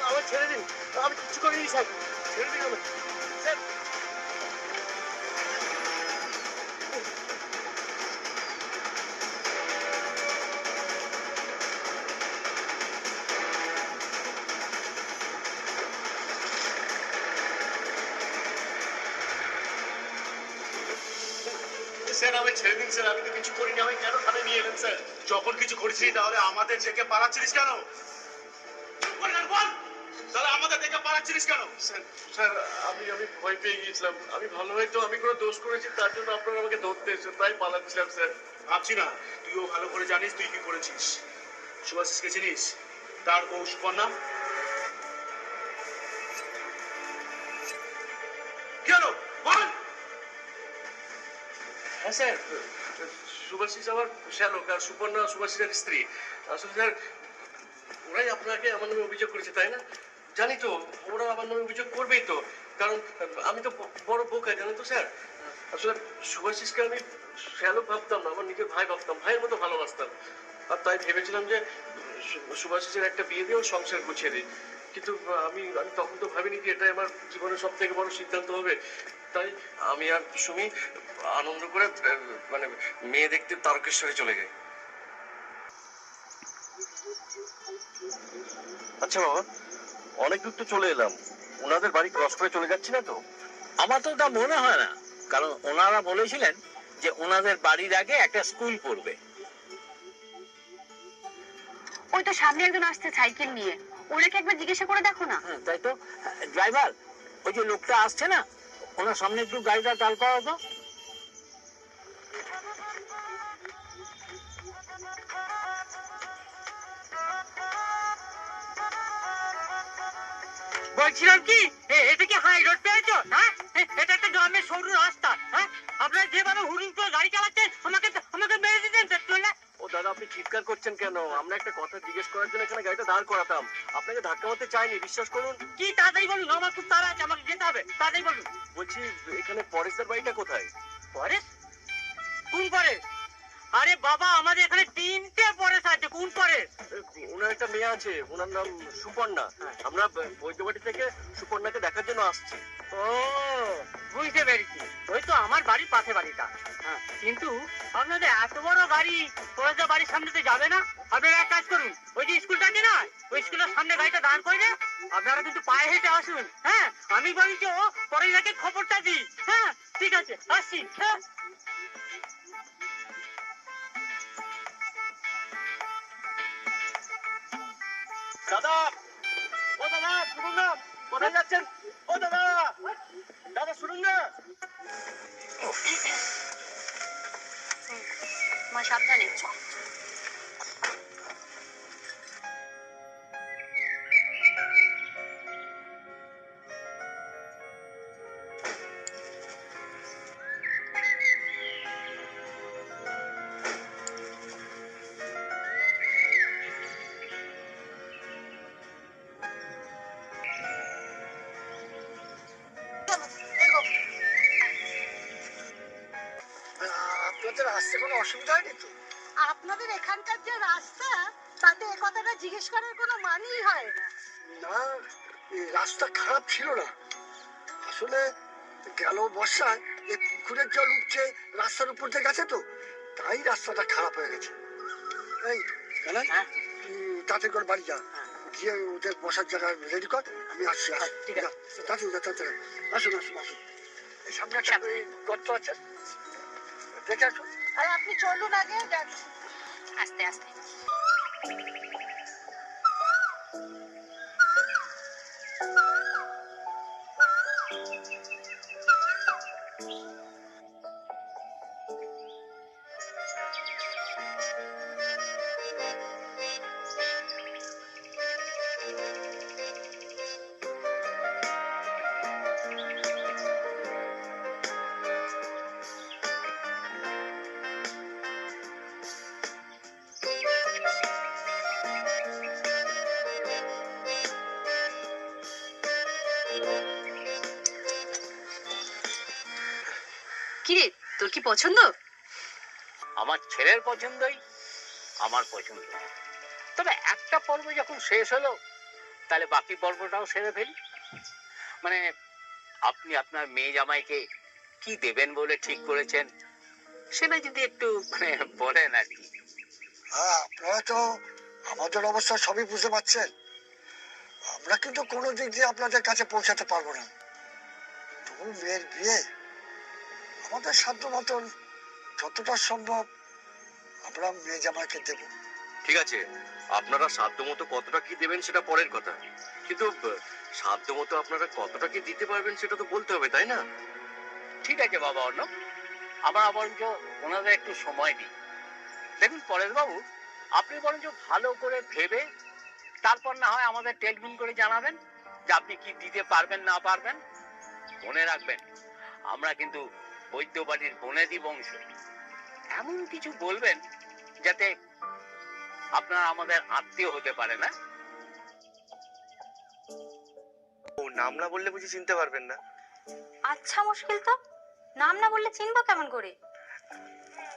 আমার ছেড়ে দিন, আমি কিচ্ছু করিনি স্যার, ছেড়ে দিন আমার স্যার। স্যার আমি ছেড়ে দিন স্যার, আমি তো কিছু করিনি, আমি কেন থানায় নিয়ে এলেন স্যার? যখন কিছু করেছিস তাহলে আমাদের থেকে পালাচ্ছিস কেন? তাহলে আমাদের থেকে পালাচ্ছিস কেন? স্যার স্যার আমি ভয় পেয়ে গিয়েছিলাম, আমি ভালো হয়তো আমি কোনো দোষ করেছি তার জন্য আপনারা আমাকে ধরতে এসেছেন, তাই পালাচ্ছিলাম স্যার। ভাবছি না তুইও ভালো করে জানিস তুই কি করেছিস। সুভাষিসকে চিনিস? তার বউ সুপর্ণা। কি হলো বল? হ্যাঁ স্যার, সুভাষিস আমার শ্যালক আর সুপর্ণা সুভাষিসের স্ত্রী। আসলে স্যার ওরাই আপনাকে আমার নামে অভিযোগ করেছে, তাই না? জানি তো ওরা আমার নামে অভিযোগ করবেই তো, কারণ আমি তো বড় বোকা, জানেন তো স্যার। আসলে সুভাষিসকে আমি শ্যালক ভাবতাম না, আমার নিজের ভাই ভাবতাম, ভাইয়ের মতো ভালোবাসতাম। আর তাই ভেবেছিলাম যে সুভাষিসের একটা বিয়ে দিয়ে সংসার গুছিয়ে দিই। কিন্তু আমি আমি তখন তো ভাবিনি যে এটা আমার জীবনের সব থেকে বড় সিদ্ধান্ত হবে। তাই আমি আর সুমি আনন্দ করে মানে মেয়ে দেখতে তারকেশ্বরে চলে যাই। আচ্ছা বাবা, অনেক দূর তো চলে এলাম, ওনাদের বাড়ি ক্রস করে চলে যাচ্ছি না তো? আমার তো তা মনে হয় না, কারণ ওনারা বলেছিলেন যে ওনাদের বাড়ির আগে একটা স্কুল পড়বে। ওই তো সামনে একজন আসছে সাইকেল নিয়ে, ওনাকে একবার জিজ্ঞাসা করে দেখো না। হ্যাঁ তাই তো। ড্রাইভার, ওই যে লোকটা আসছে না, ওনার সামনে একটু গাড়িটা দাঁড় করাও তো। বলছিলাম কি, এটা কি হাই রোড পেয়েছো? হ্যাঁ, এটা একটা গ্রামের সরু রাস্তা। হ্যাঁ, আপনারা যেভাবে হুড়ুম করে গাড়ি চালাচ্ছেন আমাকে মেরে দিতেন পেট্রোলে। ও দাদা, আপনি চিৎকার করছেন কেন? আমরা একটা কথা জিজ্ঞেস করার জন্য এখানে গাড়িটা দাঁড় করাতাম, আপনাকে ধাক্কা মারতে চাইনি, বিশ্বাস করুন। কি তাড়াতাড়ি বলুন, আমার খুব তাড়া আছে, আমাকে যেতে হবে, তাড়াতাড়ি বলুন। বলছি এখানে পরেশদার বাড়িটা কোথায়? পরেশ? কোন পরেশ? আরে বাবা, আমাদের এখানে 3টে পরেশ আছে। কোন পরেশ? ওনার একটা মেয়ে আছে, ওনার নাম সুপর্ণা। আমরা বৈদ্যবাড়ি থেকে সুপর্ণাকে দেখার জন্য আসছি। ও বুঝতে পেরেছি, ওই তো আমার বাড়ির পাশে বাড়িটা। হ্যাঁ, কিন্তু আপনাদের এত বড় গাড়ি পরেশদার বাড়ির সামনে তো যাবে না। আপনারা এক কাজ করুন, ওই যে স্কুলটা আছে না, ওই স্কুলের সামনে গাড়িটা দাঁড় করে আপনারা কিন্তু পায়ে হেঁটে আসুন। হ্যাঁ, আমি বলছি পরেশদাকে খবরটা দিই। হ্যাঁ ঠিক আছে, আসছি। হ্যাঁ দাদা, ও দাদা শুনুন না, কোথায় যাচ্ছেন? ও দাদা, দাদা শুনুন না। মা সাবধানে। আপনাদের আসতে কোনো অসুবিধা হয়নি তো? আপনাদের এখানকার যে রাস্তা, তাতে এ কথাটা জিজ্ঞেস করার কোনো মানেই হয় না। না, এই রাস্তা খারাপ ছিল না, আসলে গেল বর্ষায় এই পুকুরের জল উঠছে রাস্তার উপর দিয়ে গেছে তো, তাই রাস্তাটা খারাপ হয়ে গেছে। এই কানাই, তাতে করে বাড়ি যা, গিয়ে ওদের বসার জায়গা রেডি কর, আমি আসছি। ঠিক আছে, তাড়াতাড়ি তাড়াতাড়ি আসুন আসুন আসুন। এই সামনে একটা গর্ত আছে, দেখে আসুন। আর আপনি চলুন আগে, যাচ্ছি। আস্তে আস্তে। কিরে, তোর কি পছন্দ? আমার ছেলের পছন্দই আমার পছন্দ। তবে একটা পর্ব যখন শেষ হলো, তাহলে বাকি পর্বটাও সেরে ফেলি। মানে আপনি আপনার মেয়ে জামাইকে কি দেবেন বলে ঠিক করেছেন, সেটা যদি একটু বলেন আর কি। হ্যাঁ, আপনারা তো আমাদের অবস্থা সবই বুঝতে পারছেন। আমরা কিন্তু কোনো দিক দিয়ে আপনাদের কাছে পৌঁছাতে পারবো না। তবু মেয়ের বিয়ে আমাদের সাধ্য মতন যতটা সম্ভব আমরা মেয়ে জামাইকে দেবো। ঠিক আছে, আপনারা সাধ্য মতো কতটা কি দেবেন সেটা পরের কথা, কিন্তু সাধ্য মতো আপনারা কতটা কি দিতে পারবেন সেটা তো বলতে হবে, তাই না? ঠিক আছে বাবা অর্ণব, আমরা বরঞ্চ ওনাদের একটু সময় দিই। দেখুন পরেশ বাবু, আপনি বরঞ্চ ভালো করে ভেবে তারপর না হয় আমাদের টেলিফোন করে জানাবেন যে আপনি কি দিতে পারবেন না পারবেন। মনে রাখবেন, আমরা কিন্তু বৈদ্য বাড়ির বনেদি বংশ। এমন কিছু বলবেন যাতে আপনারা আমাদের আত্মীয় হতে পারে না। ও নাম না বললে বুঝি চিনতে পারবেন না? আচ্ছা, মুশকিল তো। নাম না বললে চিনবো কেমন করে?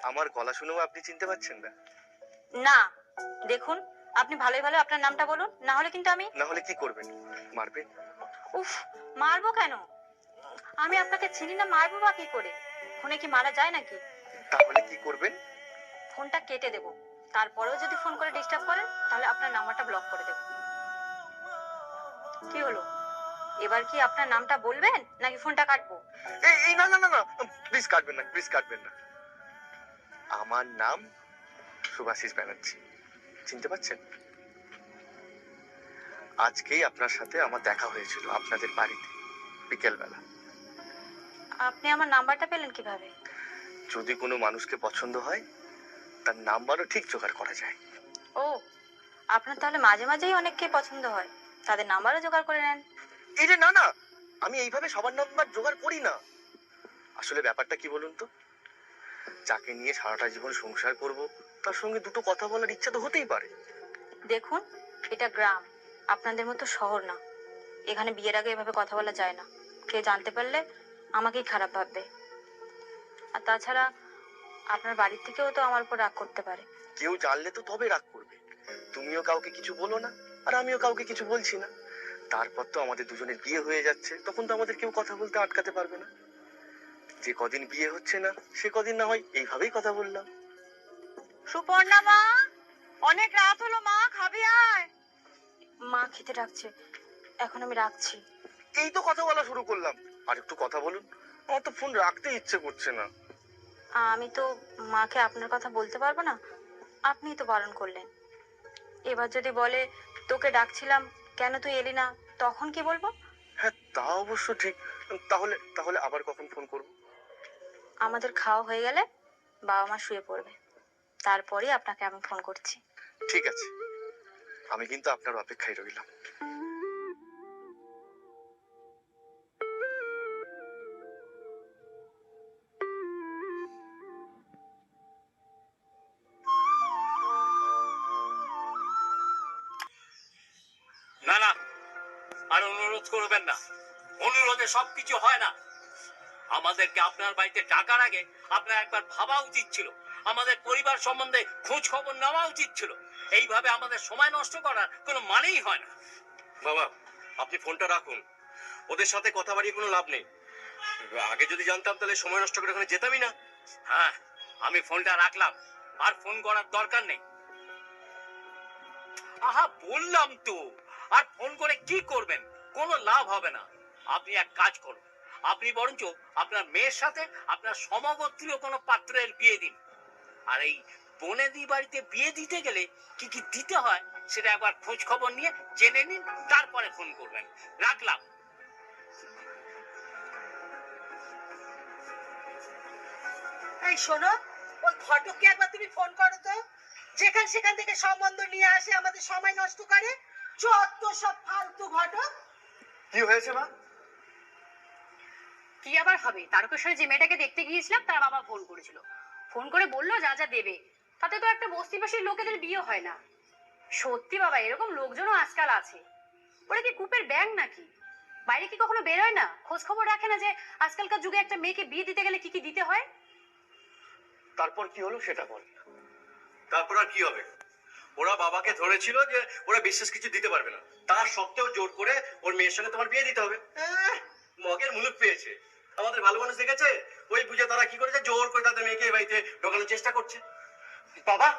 আমার গলা শুনেও আপনি চিনতে পারছেন না? না, দেখুন, আপনি ভালোই ভালো আপনার নামটা বলুন, না হলে কিন্তু আমি। না হলে কি করবেন? মারবেন? উফ, মারবো কেন? আমি আপনাকে চিনি না, মারবো বা কি করে? ফোনে কি মারা যায় নাকি? তাহলে কি করবেন? ফোনটা কেটে দেবো। তারপরেও যদি ফোন করে ডিস্টার্ব করেন, তাহলে আপনার নাম্বারটা ব্লক করে দেবো। কি হলো, এবার কি আপনার নামটা বলবেন নাকি ফোনটা কাটবো? এই না না না না, প্লিজ কাটবেন না, প্লিজ কাটবেন না। আমার নাম শুভাশিস ব্যানার্জি, চিনতে পারছেন? আজকেই আপনার সাথে আমার দেখা হয়েছিল আপনাদের বাড়িতে বিকেলবেলা। আপনি আমার নাম্বারটা পেলেন কিভাবে? যদি কোনো মানুষকে পছন্দ হয়, তার নাম্বারও ঠিক জোগাড় করা যায়। ও, আপনার তাহলে মাঝে মাঝেই অনেককে পছন্দ হয়, তাদের নাম্বারও জোগাড় করে নেন। এই যে না না, আমি এইভাবে সবার নাম্বার জোগাড় করি না। আসলে ব্যাপারটা কি বলুন তো, যাকে নিয়ে সারাটা জীবন সংসার করব, তার সঙ্গে দুটো কথা বলার ইচ্ছা তো হতেই পারে। দেখুন, এটা গ্রাম, আপনাদের মতো শহর না। এখানে বিয়ের আগে এভাবে কথা বলা যায় না। কেউ জানতে পারলে আমাকেই খারাপ ভাববে। আর তাছাড়া আপনার বাড়ির থেকেও তো আমার উপর রাগ করতে পারে। কেউ জানলে তো তবে রাগ করবে। তুমিও কাউকে কিছু বলো না, আর আমিও কাউকে কিছু বলছি না। তারপর তো আমাদের দুজনের বিয়ে হয়ে যাচ্ছে, তখন তো আমাদের কেউ কথা বলতে আটকাতে পারবে না। যে কদিন বিয়ে হচ্ছে না, সে কদিন না হয় এইভাবেই কথা বললাম। সুপর্ণা মা, অনেক রাত হলো মা, খাবি আয়। মা খেতে ডাকছে, এখন আমি রাখছি। এই তো কথা বলা শুরু করলাম, আর একটু কথা বলুন। আমার তো ফোন রাখতে ইচ্ছে করছে না। আমি তো মাকে আপনার কথা বলতে পারবো না, আপনিই তো বারণ করলেন। এবার যদি বলে তোকে ডাকছিলাম, কেন তুই এলি না, তখন কি বলবো? হ্যাঁ, তা অবশ্য ঠিক। তাহলে তাহলে আবার কখন ফোন করব? আমাদের খাওয়া হয়ে গেলে বাবা মা শুয়ে পড়বে, তারপরেই আপনাকে আমি ফোন করছি। ঠিক আছে, আমি কিন্তু আপনার অপেক্ষায় রইলাম। না না, আর অনুরোধ করবেন না। অনুরোধে সবকিছু হয় না। আমাদেরকে আপনার বাড়িতে ডাকার আগে আপনার একবার ভাবা উচিত ছিল, আমাদের পরিবার সম্বন্ধে খোঁজ খবর নেওয়া উচিত ছিল। এইভাবে আমাদের সময় নষ্ট করার কোনো মানেই হয় না। বাবা, আপনি ফোনটা রাখুন। ওদের সাথে কথা বাড়িয়ে কোনো লাভ নেই। আগে যদি জানতাম তাহলে সময় নষ্ট করে ওখানে যেতামই না। হ্যাঁ, আমি ফোনটা রাখলাম, আর ফোন করার দরকার নেই। আহা, বললাম তো, আর ফোন করে কি করবেন? কোনো লাভ হবে না। আপনি এক কাজ করুন, আপনি বরঞ্চ আপনার মেয়ের সাথে আপনার সমগোত্রীয় কোনো পাত্রের বিয়ে দিন। আর এই বনেদি বাড়িতে বিয়ে দিতে গেলে কি কি দিতে হয় সেটা একবার খোঁজ খবর নিয়ে জেনে নিন, তারপরে ফোন করবেন। রাখলাম। এই শোনো, ওই ঘটককে একবার তুমি ফোন করো তো। যেখান সেখান থেকে সম্বন্ধ নিয়ে আসে, আমাদের সময় নষ্ট করে। যত সব ফালতু ঘটক। কি হয়েছে মা? কি আবার হবে, তারকেশ্বরে যে মেয়েটাকে দেখতে গিয়েছিলাম তার বাবা ফোন করেছিল। ফোন করে বললো যা যা দেবে, তাতে তো একটা বস্তিবাসীর লোকেদের বিয়ে হয় না। সত্যি বাবা, এরকম লোকজনও আজকাল আছে। ওরা কি কূপের ব্যাঙ নাকি? বাইরে কি কখনো বেরোয় না, খোঁজ খবর রাখে না যে আজকালকার যুগে একটা মেয়েকে বিয়ে দিতে গেলে কি কি দিতে হয়? তারপর কি হলো সেটা বল। তারপর আর কি হবে? ওরা বাবাকে ধরেছিল যে ওরা বিশেষ কিছু দিতে পারবে না, তার সত্ত্বেও জোর করে ওর মেয়ের সঙ্গে তোমার বিয়ে দিতে হবে। মগের মুলুক পেয়েছে। আমাদের ভালো মানুষ দেখেছে, ওই বুঝে তারা কি করেছে, জোর করে তাদের মেয়েকে এই বাড়িতে ঢোকানোর চেষ্টা করছে। বাবা,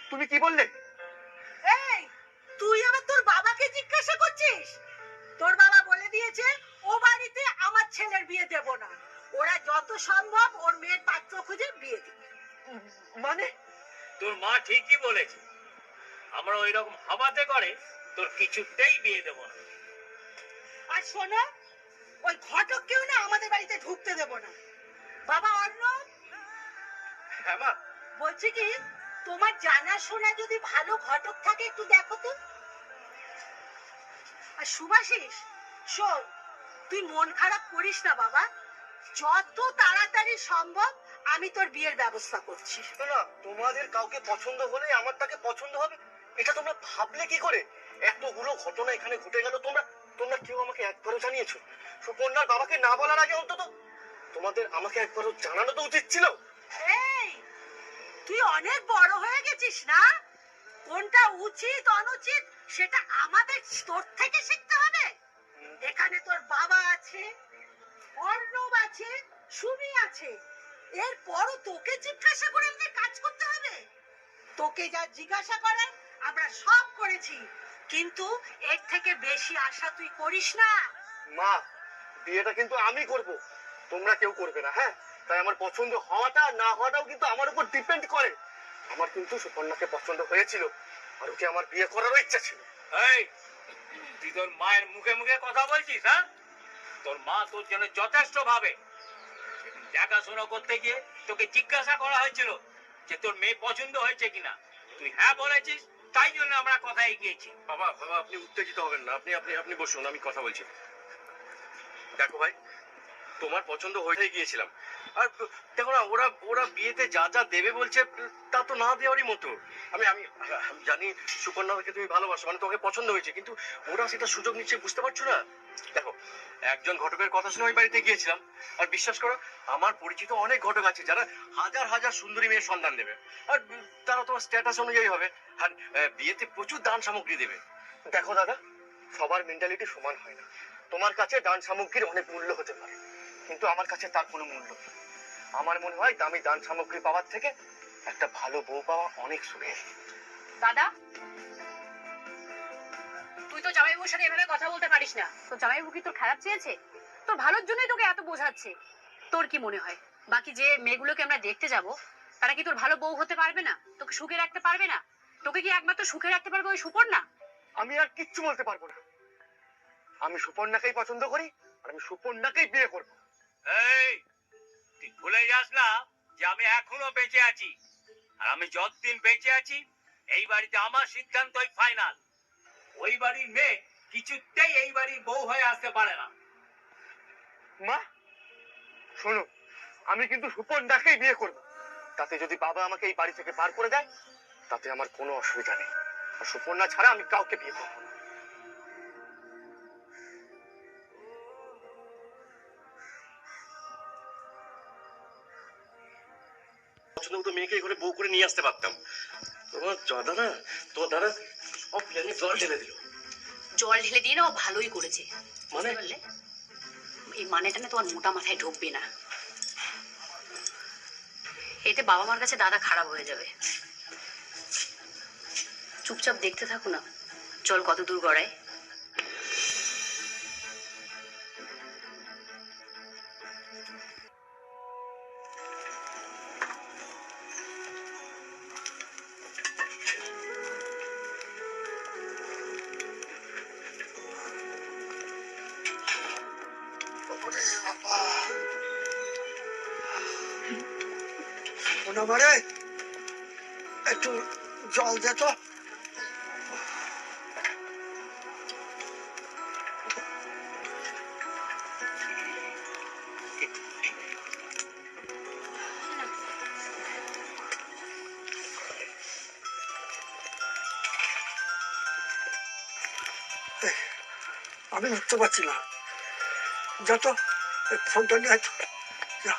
তুমি কি বললে? এই, তুই আবার তোর বাবাকে জিজ্ঞাসা করছিস? তোর বাবা বলে দিয়েছে ও বাড়িতে আমার ছেলের বিয়ে দেব না। ওরা যত সম্ভব ওর মেয়ের পাত্র খুঁজে বিয়ে দিবে। মানে? তোর মা ঠিকই বলেছে, আমরা ওই রকম হাবাতে করে তোর কিছুতেই বিয়ে দেবো না। আর শোনো, ওই ঘটককেও না আমাদের বাড়িতে ঢুকতে দেব না। বাবা অর্ণব, হ্যাঁ মা। বলছি কি, তোমার জানাশোনা যদি ভালো ঘটক থাকে একটু দেখো তো। আর সুভাষিস, শোন, তুই মন খারাপ করিস না বাবা। যত তাড়াতাড়ি সম্ভব আমি তোর বিয়ের ব্যবস্থা করছি। না, তোমাদের কাউকে পছন্দ হলে আমার তাকে পছন্দ হবে, এটা তোমরা ভাবলে কি করে? এতগুলো ঘটনা এখানে ঘটে গেল, তোমরা তোমরা কেউ আমাকে একবারও জানিয়েছো? সুকন্যার বাবাকে না বলার আগে অন্তত তোমাদের আমাকে একবারও জানানো তো উচিত ছিল। এই, তুই অনেক বড় হয়ে গেছিস না? কোনটা উচিত অনুচিত সেটা আমাদের তোর থেকে শিখতে হবে। এখানে তোর বাবা আছে, অর্ণব আছে, সুমি আছে, এরপরও তোকে জিজ্ঞাসা করে আমাদের কাজ করতে হবে? তোকে যা জিজ্ঞাসা করার আমরা সব করেছি, কিন্তু এর থেকে বেশি আশা তুই করিস না। মা, বিয়েটা কিন্তু আমি করব, তোমরা কেউ করবে না। হ্যাঁ, তাই আমার পছন্দ হওয়াটা না হওয়াটাও কিন্তু আমার উপর ডিপেন্ড করে। আমার কিন্তু সুকন্যাকে পছন্দ হয়েছিল, আর ওকে আমার বিয়ে করারও ইচ্ছা ছিল। এই, তুই তোর মায়ের মুখে মুখে কথা বলছিস? হ্যাঁ, তোর মা তোর জন্য যথেষ্ট ভাবে। দেখাশোনা করতে গিয়ে তোকে জিজ্ঞাসা করা হয়েছিল যে তোর মেয়ে পছন্দ হয়েছে কিনা, তুই হ্যাঁ বলেছিস, তাই জন্য আমরা কথা এগিয়েছি। বাবা বাবা, আপনি উত্তেজিত হবেন না। আপনি আপনি আপনি বসুন, আমি কথা বলছি। দেখো ভাই, তোমার পছন্দ হয়ে গিয়েছিলাম। আর দেখো না, ওরা ওরা বিয়েতে যা যা দেবে বলছে তা তো না দেওয়ারই মতো। আমি আমি আমি জানি সুকন্যাকে তুমি ভালোবাসো, মানে তোমাকে পছন্দ হয়েছে, কিন্তু ওরা সেটা সুযোগ নিচ্ছে, বুঝতে পারছো না? দেখো, একজন ঘটকের কথা শুনে ওই বাড়িতে গিয়েছিলাম, আর বিশ্বাস করো, আমার পরিচিত অনেক ঘটক আছে যারা হাজার হাজার সুন্দরী মেয়ের সন্ধান দেবে, আর তারা তোমার স্ট্যাটাস অনুযায়ী হবে, আর বিয়েতে প্রচুর দান সামগ্রী দেবে। দেখো দাদা, সবার মেন্টালিটি সমান হয় না। তোমার কাছে দান সামগ্রীর অনেক মূল্য হতে পারে, কিন্তু আমার কাছে তার কোনো মূল্য নেই। আমার মনে হয় দামি দান সামগ্রী পাওয়ার থেকে একটা ভালো বউ পাওয়া অনেক সুখের। দাদা, তুই তো জামাইবাবুর সাথে এভাবে কথা বলতে পারিস না। তো জামাইবাবু কি তোর খারাপ চেয়েছে? তোর ভালোর জন্যই তোকে এত বোঝাচ্ছে। তোর কি মনে হয় বাকি যে মেয়েগুলোকে আমরা দেখতে যাব তারা কি তোর ভালো বউ হতে পারবে না? তোকে সুখে রাখতে পারবে না? তোকে কি একমাত্র সুখে রাখতে পারবে ওই সুপর্ণা? আমি আর কিচ্ছু বলতে পারবো না। আমি সুপর্ণাকেই পছন্দ করি, আর আমি সুপর্ণাকেই বিয়ে করব। এই, তুই ভুলে যাস না যে আমি এখনো বেঁচে আছি, আর আমি যতদিন বেঁচে আছি এই বাড়িতে আমার সিদ্ধান্তই ফাইনাল। ওই বাড়ির মেয়ে কিছুতেই এই বাড়ির বউ হয়ে আসতে পারে না। মা শোনো, আমি কিন্তু সুপর্ণাকেই বিয়ে করব। তাতে যদি বাবা আমাকে এই বাড়ি থেকে বার করে দেয় তাতে আমার কোনো অসুবিধা নেই, আর সুপর্ণা ছাড়া আমি কাউকে বিয়ে করবো না। পছন্দ মতো মেয়েকে ঘরে বউ করে নিয়ে আসতে পারতাম। তোমার দাদা না, তোমার দাদা সব প্ল্যানে জল ঢেলে দিল। জল ঢেলে দিয়ে না ও ভালোই করেছে। মানে? বললে এই মানেটা না তোমার মোটা মাথায় ঢুকবে না। এতে বাবা মার কাছে দাদা খারাপ হয়ে যাবে। চুপচাপ দেখতে থাকো না, জল কত দূর গড়ায়। সোনা মারে, একটু জল দে তো। আমি উঠতে পারছি না, যা তো ফোনটা নিয়ে আয় তো, যা।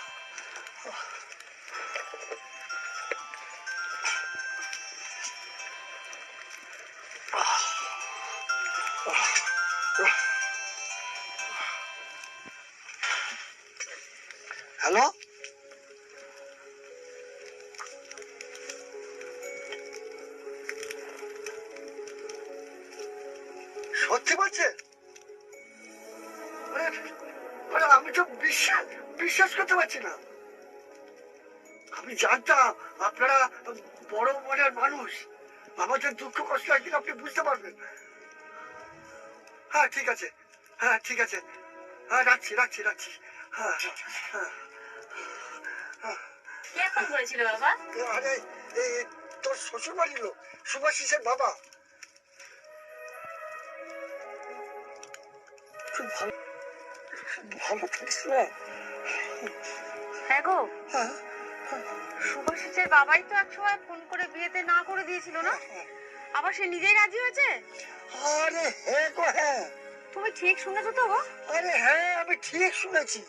হ্যালো, সত্যি বলছে? আমি তো বিশ্বাস করতে পারছি না। আমি জানতাম আপনারা বড় মনের মানুষ, আমাদের দুঃখ কষ্ট একদিন আপনি বুঝতে পারবেন। হ্যাঁ ঠিক আছে, হ্যাঁ ঠিক আছে, হ্যাঁ রাখছি রাখছি রাখছি। হ্যাঁ হ্যাঁ হ্যাঁ। কে ফোন করেছিল বাবা? আরে এই তোর শ্বশুর বাড়ির লোক, সুভাষিসের বাবা। খুব ভালো, ভালো থাকিস না? হ্যাঁ গো, হ্যাঁ সুভাষিসের বাবাই তো একসময় ফোন করে বিয়েতে না করে দিয়েছিল না, আবার সে নিজেই রাজি হয়েছে। আরে হ্যাঁ গো হ্যাঁ, তুমি ঠিক শুনেছো তো গো? আরে হ্যাঁ আমি ঠিক শুনেছি।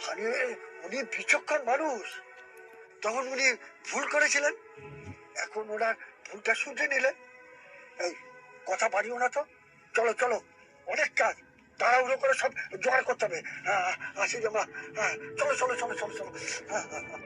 আরে উনি বিচক্ষণ মানুষ, তখন উনি ভুল করেছিলেন, এখন ওনার ভুলটা শুধরে নিলেন। এই কথা বাড়িও না তো, চলো চলো, অনেক কাজ, তাড়াহুড়ো করে সব জোগাড় করতে হবে। হ্যাঁ আসি আমরা, হ্যাঁ চলো চলো চলো চলো চলো। হ্যাঁ হ্যাঁ হ্যাঁ।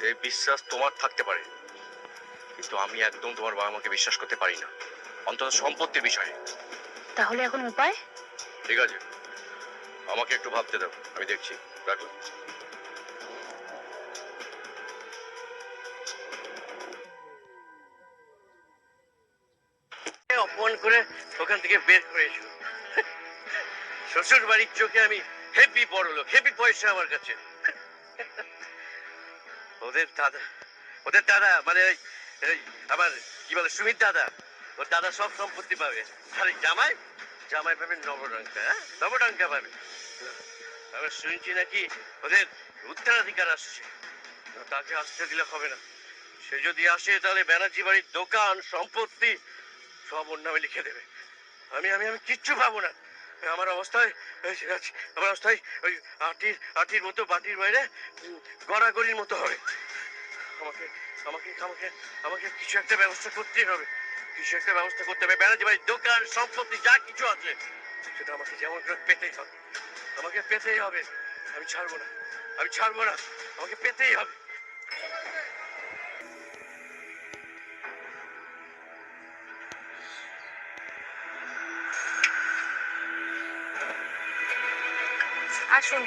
এই বিশ্বাস তোমার থাকতে পারে, কিন্তু আমি একদম তোমার বাবা মাকে বিশ্বাস করতে পারি না, অন্তত সম্পত্তির বিষয়ে। তাহলে এখন উপায়? ঠিক আছে, আমাকে একটু ভাবতে দাও, আমি দেখছি। রাখলাম। অপমান করে ওখান থেকে বের করেছিল। শ্বশুর বাড়ির চোখে আমি হেভি বড় লোক, হেভি পয়সা আমার কাছে। ওদের দাদা, ওদের দাদা মানে এই আমার কি বলে সুমিত দাদা, ওর দাদা সব সম্পত্তি পাবে, আর এই জামাই, জামাই পাবে নবডঙ্কা। হ্যাঁ নবডঙ্কা পাবে। আমি শুনছি নাকি ওদের উত্তরাধিকার আসছে, তাকে আসতে দিলে হবে না। সে যদি আসে তাহলে ব্যানার্জি বাড়ির দোকান সম্পত্তি সব ওর নামে লিখে দেবে। আমি আমি আমি কিচ্ছু পাবো না। আমার অবস্থায় আমার অবস্থায় ওই আটির মতো বাটির বাইরে গড়াগড়ির মতো হবে। আমাকে আমাকে আমাকে আমাকে কিছু একটা ব্যবস্থা করতেই হবে, কিছু একটা ব্যবস্থা করতে হবে। ব্যানার্জি বাড়ির দোকান সম্পত্তি যা কিছু আছে সেটা আমাকে যেমন করে পেতেই হবে, আমাকে পেতেই হবে। আমি ছাড়বো না, আমি ছাড়বো না, আমাকে পেতেই হবে। আসুন।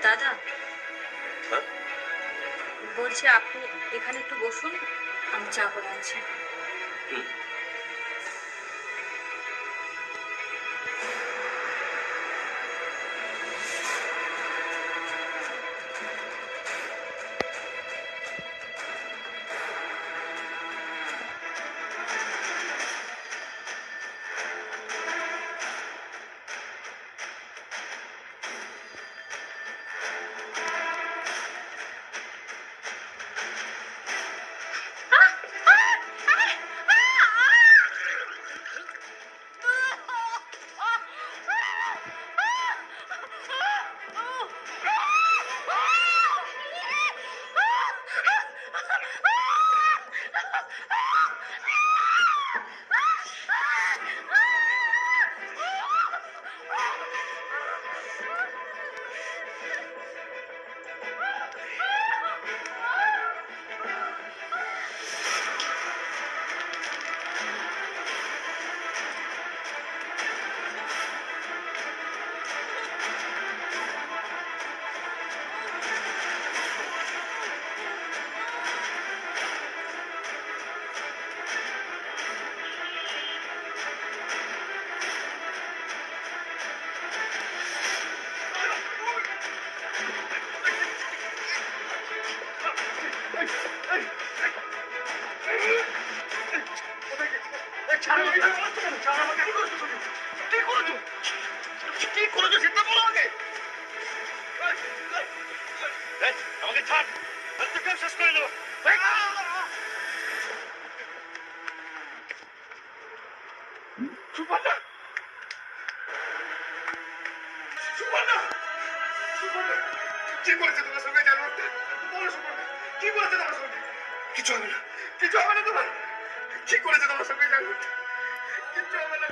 দাদা, হ্যাঁ? বলছি আপনি এখানে একটু বসুন, আমি চা করে আনছি। সুপর্ণা সুপর্ণা সুপর্ণা কি করেছে তোমার সঙ্গে জানো বলো সুপর্ণা কি করেছে তোমার সঙ্গে কিছু হবে না তোমার কি করেছে তোমার সঙ্গে জানো কিছু হবে না